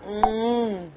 Mm.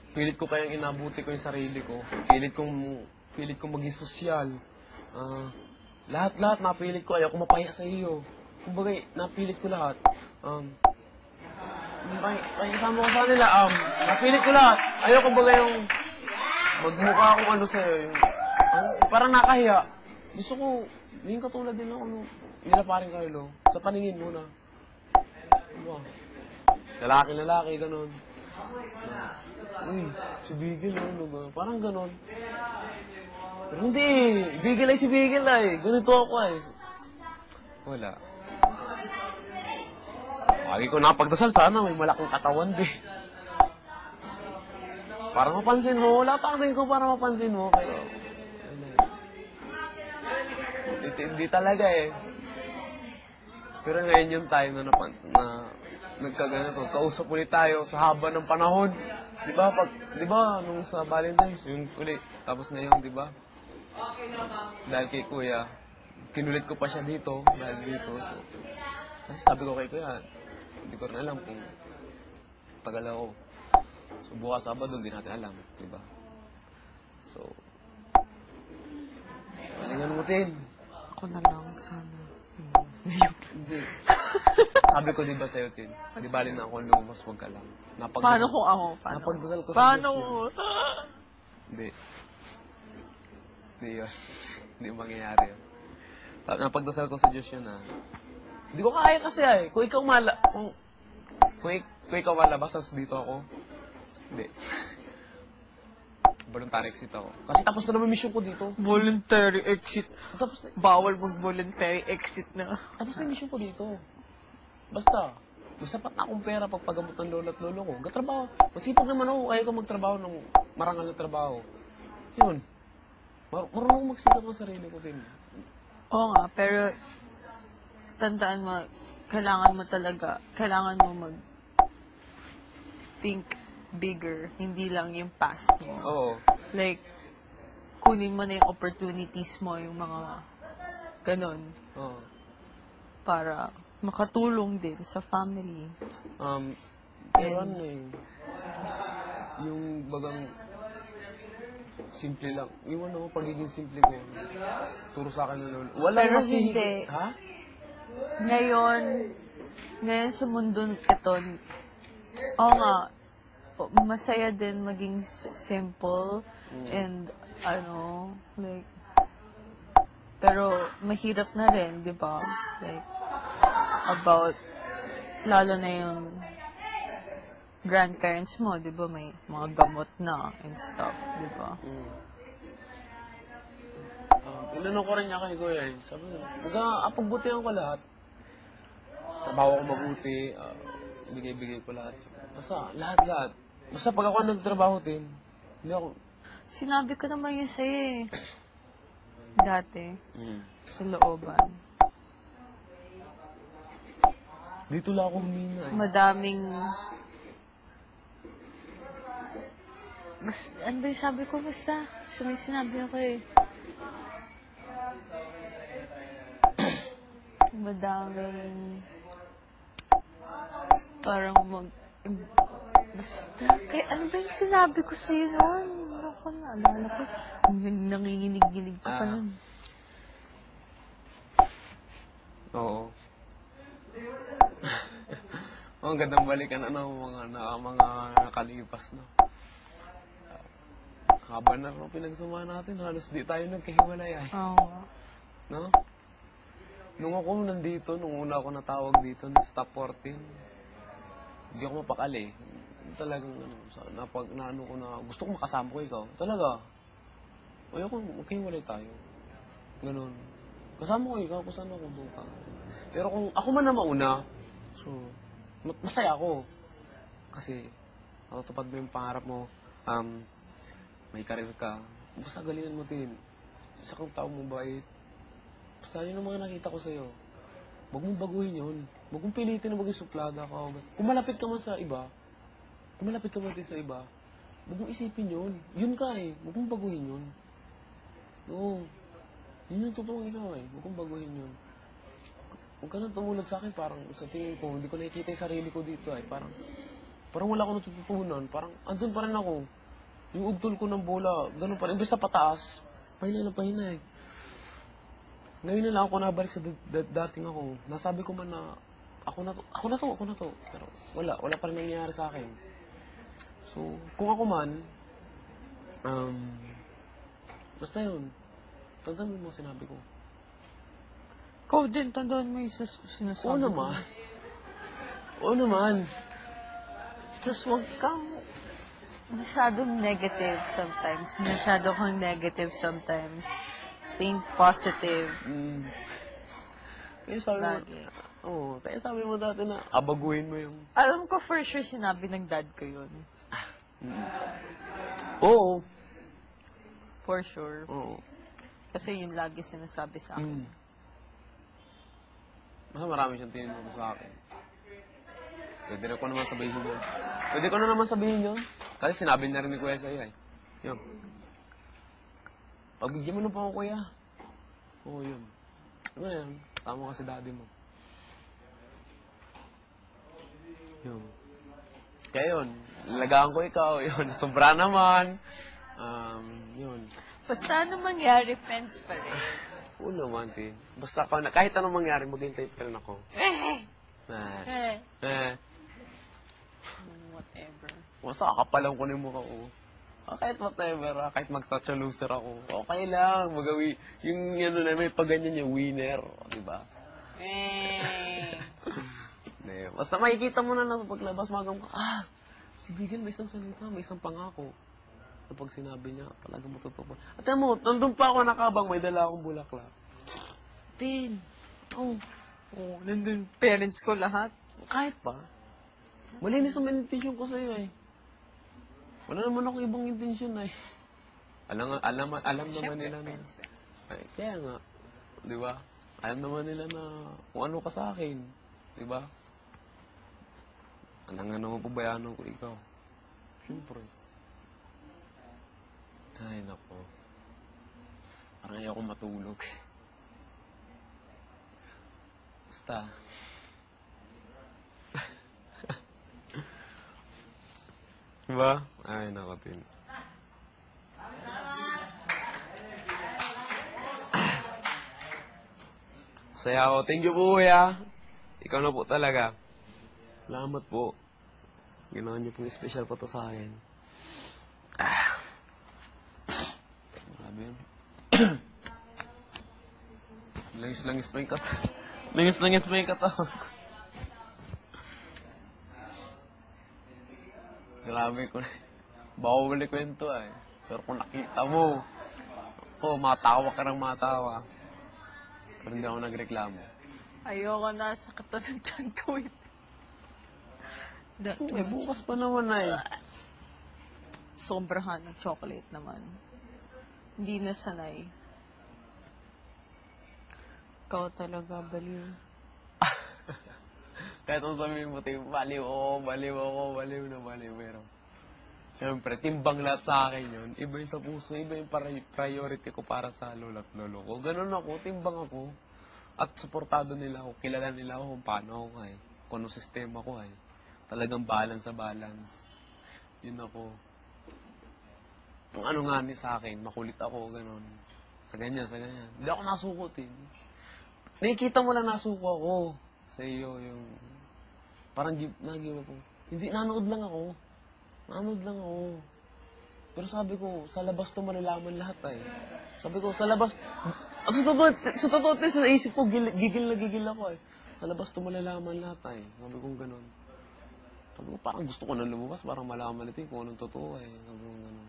Pilit ko kayang inabuti ko yung sarili ko. Pilit kong maging sosyal. Lahat napilit ko. Ayaw ko mapaya sa iyo. Kumbaga, napilit ko lahat. Pakisama ko sa nila. Napilit ko lahat. Ayaw kumbaga yung magmukha akong ano sa'yo. Yung, parang nakahiya. Gusto ko, yung katulad din ako nila paring Carlo. Sa paningin mo na. Diba? Lalaki, ganun. Uy, si Bigel, ano. Parang ganun. Pero hindi, Bigel ay si Bigel ay. Ganito ako ay. Wala. Lagi ko napagdasal, sana may malaking katawan din. Para mapansin mo, wala pa din ko para mapansin mo. Pero, hindi talaga eh. Pero ngayon yung time na nagkaganito, kausap ulit tayo sa haba ng panahon. Di ba, nung sa Valentine's, yung ulit, tapos na yun, di ba? Dahil kay Kuya, kinulit ko pa siya dito, dahil dito. So, kasi sabi ko kay Kuya, hindi ko rin alam kung tagal ako. So, bukas Sabado, hindi natin alam, di ba? So, palingan mo, Tin. Ako na lang, sana. Hindi. Sabi ko, di ba sa'yo, Tin? Di bali na ako lumabas, wag ka lang. Paano kung ako? Napagdasal ko sa Paano? Diyos yun. Hindi. Hindi yun. Hindi mangyayari yun. Napagdasal ko sa Diyos yun, ha. Hindi ko kaya kasi, ay. Kung ikaw malabas, dito ako. Hindi. Voluntary exit ako. Kasi tapos na naman mission ko dito. Voluntary exit. Tapos na, Bawal mag-voluntary exit na. tapos na mission ko dito. Basta sapat na akong pera pagpagamot ng lolo at lolo ko. Gatrabaho. Masipag naman ako. Kaya ko magtrabaho ng marangal na trabaho. Yun. Marunong magsikap ang sarili ko din. Oo nga, pero tandaan mo, kailangan mo mag-think bigger, hindi lang yung past mo. Oo. Like, kunin mo na yung opportunities mo, yung mga ganon, Oo. para makatulong din sa family. Pero ano eh, yung bagang simple lang. Yung ano, pagiging simple ko. Turo sa akin na lolo. Wala Pero kasi, hindi. ha? Ngayon sa mundo ito, oo nga, masaya din maging simple and like, pero mahirap na rin, di ba? Like, about, lalo na yung grandparents mo, di ba? May mga gamot na and stuff, di ba? Tinanong ko rin niya kay Kuya eh. Sabi niya, pagbutihan ko lahat. Trabaho ko mabuti, ibigay ko lahat. Basta, lahat. Basta pag ako nagtrabaho din, hindi ako... Sinabi ko naman yun sa'yo eh. Dati, sa looban. Dito lang ako humina eh. Madaming... ano ba yung sabi ko? Basta, may sinabi ako eh. Madaming... Parang basta, kaya ano ba yung sinabi ko sa'yo noon? Ako naalala ko. Nanginginig-ginig ko pa nun. Oo. Ang gandang balikan mga nakalipas na. Haba na rin pinagsama natin, halos di tayo nagkahiwalay ay. Oo. No? Nung ako nandito, nung una ako natawag dito, na stop 14, hindi ako mapakali. Talagang, naano ko na, gusto ko makasama ko ikaw. Talaga. Ayoko, magkahiwalay tayo. Ganun. Kasama ko ikaw, kung saan ako doon ka. Pero kung ako man na mauna, so, masaya ako. Kasi, natupad mo yung pangarap mo, may karir ka, basta galingan mo din. Isa kang tao mabait. Basta yun ang mga nakita ko sa'yo. Huwag mong baguhin yun. Huwag mong pilitin na maging suplada ka. Kung malapit ka man sa iba, huwag mong isipin yun. Yun ka eh. Huwag mong baguhin yun. Oo. Yun yung totoong ikaw eh. Huwag mong baguhin yun. huwag ka nang tumulad sa akin. Parang sa tingin ko, hindi ko nakikita yung sarili ko dito ay. Parang wala ko natututunan. Parang andun pa rin ako. Yung ugtol ko ng bola, ganun pa rin. Imbes sa pataas, pahina na pahina eh. Ngayon na lang ako nabalik sa dating ako. Nasabi ko man na, ako na to. Pero wala pa rin nangyayari sa akin. So, kung ako man, basta yun. Tandaan mo yung mga sinabi ko. Ikaw din, tandaan mo yung sinasabi Oo naman. Oo naman. Tapos huwag kang masyadong negative sometimes. Masyado kang negative sometimes. Think positive. Kaya sabi mo, Lagi. kaya sabi mo dati na, abaguhin mo yung... Alam ko for sure sinabi ng dad ko yun. Oo. For sure. Oo. Kasi yun lagi sinasabi sa akin. Basta marami siyang tinuro sa akin. Pwede na ko naman sabihin yun. Pwede ko na naman sabihin yun. Kasi sinabi na rin ni Kuya sa'yo eh. Yun. Pagbigyan mo na po ako, Kuya. Oo, yun. Ano yan? Tama ka si daddy mo. Yun. Kaya yun. Lalagaan ko ikaw. Yun. Sobra naman. Yun. Basta ano mangyari, friends pa rin. Oo naman, Tin. Basta kahit anong mangyari, maghintay pa rin ako. Whatever. Basta kakapalang ko na yung mukha ko. Kahit whatever, kahit mag-such a loser ako. Okay lang, magawi. Yung ano na may paganyan yung winner. Diba? Basta makikita mo na paglabas, magam ka, si Bigel may isang salita, may isang pangako. Kapag sinabi niya, talaga matutupad. At yan mo, nandun pa ako nakabang, may dala akong bulaklak. Tin. Nandun parents ko lahat. Kahit pa. Malinis ang intention ko sa'yo eh. Wala naman ako ibang intention eh. Alam naman nila na... Ay, kaya nga. Di ba? Alam naman nila na kung ano ka sa akin. Di ba? Alam nga naman pabayanan ko ikaw. Siyempre. Ay, nako. Parang ayoko matulog. Basta. Diba? Ay, nako, Tin. Saya ako. Thank you po, Kuya. Ikaw na po talaga. Salamat po. Ginawa niyo pong special pa to sa akin. Grabe yun. Langis-langis pa yung katawan. Langis-langis pa yung katawan ko. Grabe ko. Bawal kwento eh. Pero kung nakita mo, matawa ka ng matawa. Pero hindi ako nagreklamo. Ayoko na sa ng tiyan ko eh. Bukas pa naman eh. Sobrahan ng chocolate naman. Hindi na sanay. Ikaw talaga, baliw. Kahit kung sabihin mo, baliw na baliw. Pero, siyempre, timbang lahat sa akin yun. Iba yung sa puso, iba yung priority ko para sa lolo at lolo ko. Ganun ako, timbang ako. At suportado nila ako, kilala nila ako kung paano ako kung anong sistema ko Talagang balance sa balance. Yun ako. Ang ano nga ni sa akin, makulit ako, ganun. Sa ganyan. Hindi ako nasukot eh. Nakikita mo lang nasuko ako sa iyo, yung parang nag-give ako. Hindi, nanood lang ako. Pero sabi ko, sa labas to malalaman lahat Sabi ko, sa labas, sa totoo, sa naisip ko, gigil ako Sa labas to malalaman lahat Sabi ko gano'n. Sabi ko, parang gusto ko na lumabas, parang malaman ito kung anong totoo Sabi ko gano'n.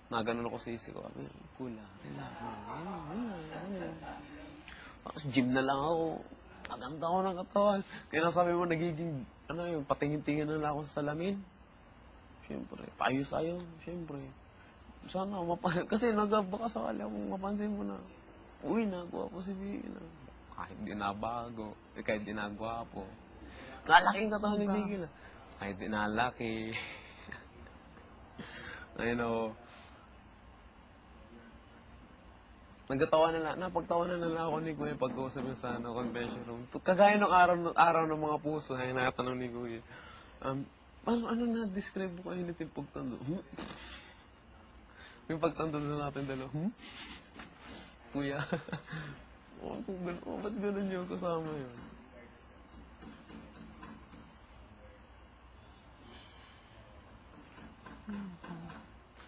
Naganon ako sa isip ko, kula, relax. Tapos gym na lang ako. Maganda ako ng katawan. Kaya nasabi mo, nagiging, patingin-tingin na lang ako sa salamin. Siyempre, paayos-ayon, siyempre. Sana, kasi baka sakali akong mapansin mo na, uy, nagwapo si Bigel. Kahit di nabago, kahit di nagwapo. Nalaki yung katawan ni Bigel. Kahit di nalaki. I know. napagtawanan na lang ako ni Kuya pag-uusap niya sa convention room. Kagaya ng araw ng mga puso, ay natanong ni Kuya. Ano na-describe mo kayo nito yung pagtando? Yung pagtando na natin dalawa. Kuya. Ba't ganun yung kasama yun?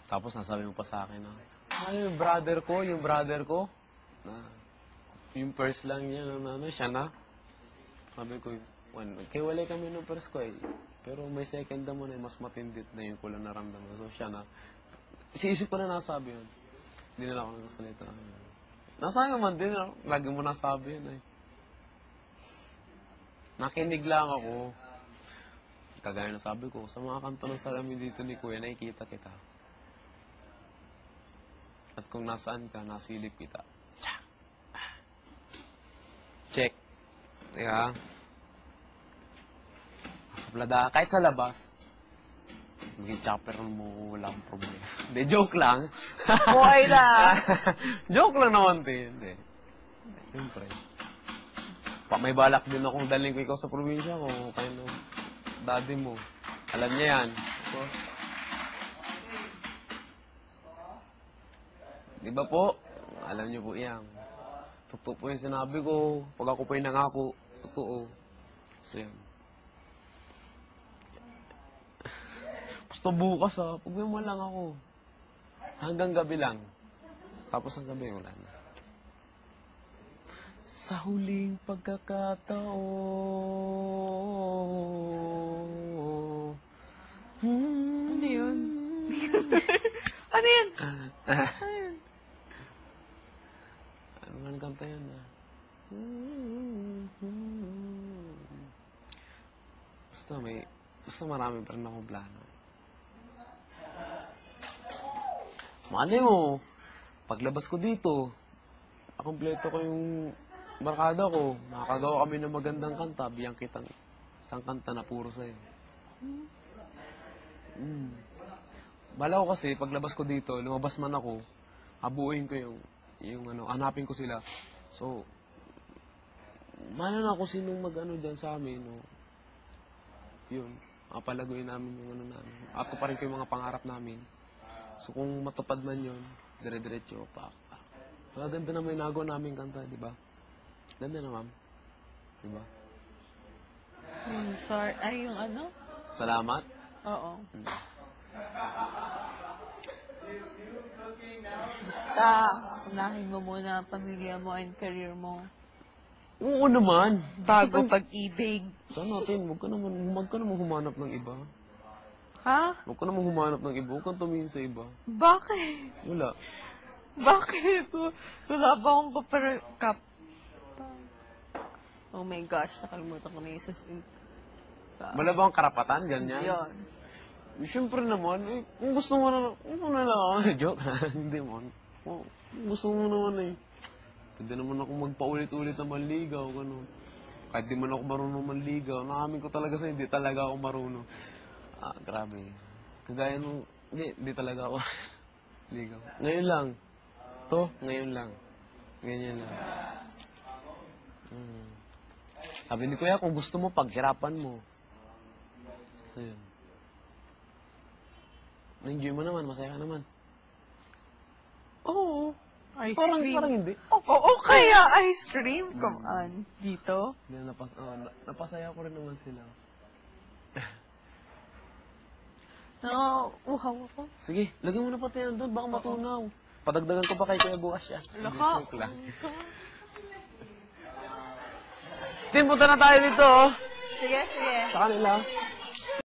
Tapos nasabi mo pa sa akin na, yung brother ko, na, yung first lang niya, siya na. Sabi ko, kiwalay kami ng first ko eh. Pero may second naman eh, mas matindit na yung kulang naramdaman. So siya na. Isiisip ko na nasabi yun. Hindi na lang ako nagsasalita. Nasabi naman din, lagi mo nasabi yun eh. Nakinig lang ako. Kagaya na sabi ko, sa mga kanto ng salamin dito ni Kuya, nakikita kita. At kung nasaan ka, nasilip kita. Check. Teka. Kaplada, kahit sa labas, maging chopper mo, walang problema. Hindi, joke lang. Boy lang! Joke lang naman din. Hindi. Siyempre. May balak din akong daling ko ikaw sa probinsya ko. Kaya no, daddy mo. Alam niya yan. So, di ba po? Alam niyo po yan. Totoo po yung sinabi ko. Pag ako po yung nangako, totoo. So yan. Basta bukas pagmima lang ako. Hanggang gabi lang. Tapos ang gabi, wala na. Sa huling pagkakataon. Ano yun? Ano yun? Ano nga ang kanta yun Basta marami pa rin akong plano. Mali mo, paglabas ko dito, akumpleto ko yung barkada ko, makakagawa kami ng magandang kanta, biyang kitang isang kanta na puro sa'yo. Bala ko kasi, paglabas ko dito, lumabas man ako, habuin ko hanapin ko sila. So, mana na ako sinong mag-ano dyan sa amin, no? Yun, mapalaguin namin yung namin. Ako pa rin ko yung mga pangarap namin. So, kung matupad man yun, dire-diretso, maganda na may nagawa namin kanta, di ba? Ganda na, ma'am. Di ba? Sorry. Ay, yung ano? Salamat. Oo. Basta, unahin mo muna ang pamilya mo and career mo. Oo naman. Bago pag-ibig. Sana natin, huwag ka naman humanap ng iba. Ha? Huwag ka naman humanap ng iba. Huwag kang tumingin sa iba. Bakit? Wala. Bakit? Wala ba akong Oh my gosh, nakalimutan ko na yung Wala ba ang karapatan? Ganyan? Yun. Siyempre naman, kung gusto mo na lang. Joke na. Hindi mo. Kung gusto mo naman pwede naman ako magpaulit-ulit na manligaw. Ganun. Kahit di man ako marunong manligaw. Nakamin ko talaga sa'yo, hindi talaga ako marunong. Grabe. Kagaya nung, hindi talaga ako ligaw. Ngayon lang. Ngayon lang. Ganyan lang. Sabi ni Kuya, kung gusto mo, paghirapan mo. Ayun. Na-enjoy mo naman, masaya ka naman. Oo. Ice cream. Parang hindi. Oo, kaya ice cream. Come on. Dito? Napasaya ko rin naman sila. Uhaw ako. Sige, lagyan mo na pati yan doon, baka matunaw. Padagdagan ko pa kay Kuya bukas siya. Laka. Joke lang. Tim, punta na tayo dito, oh. Sige. Sa kanila.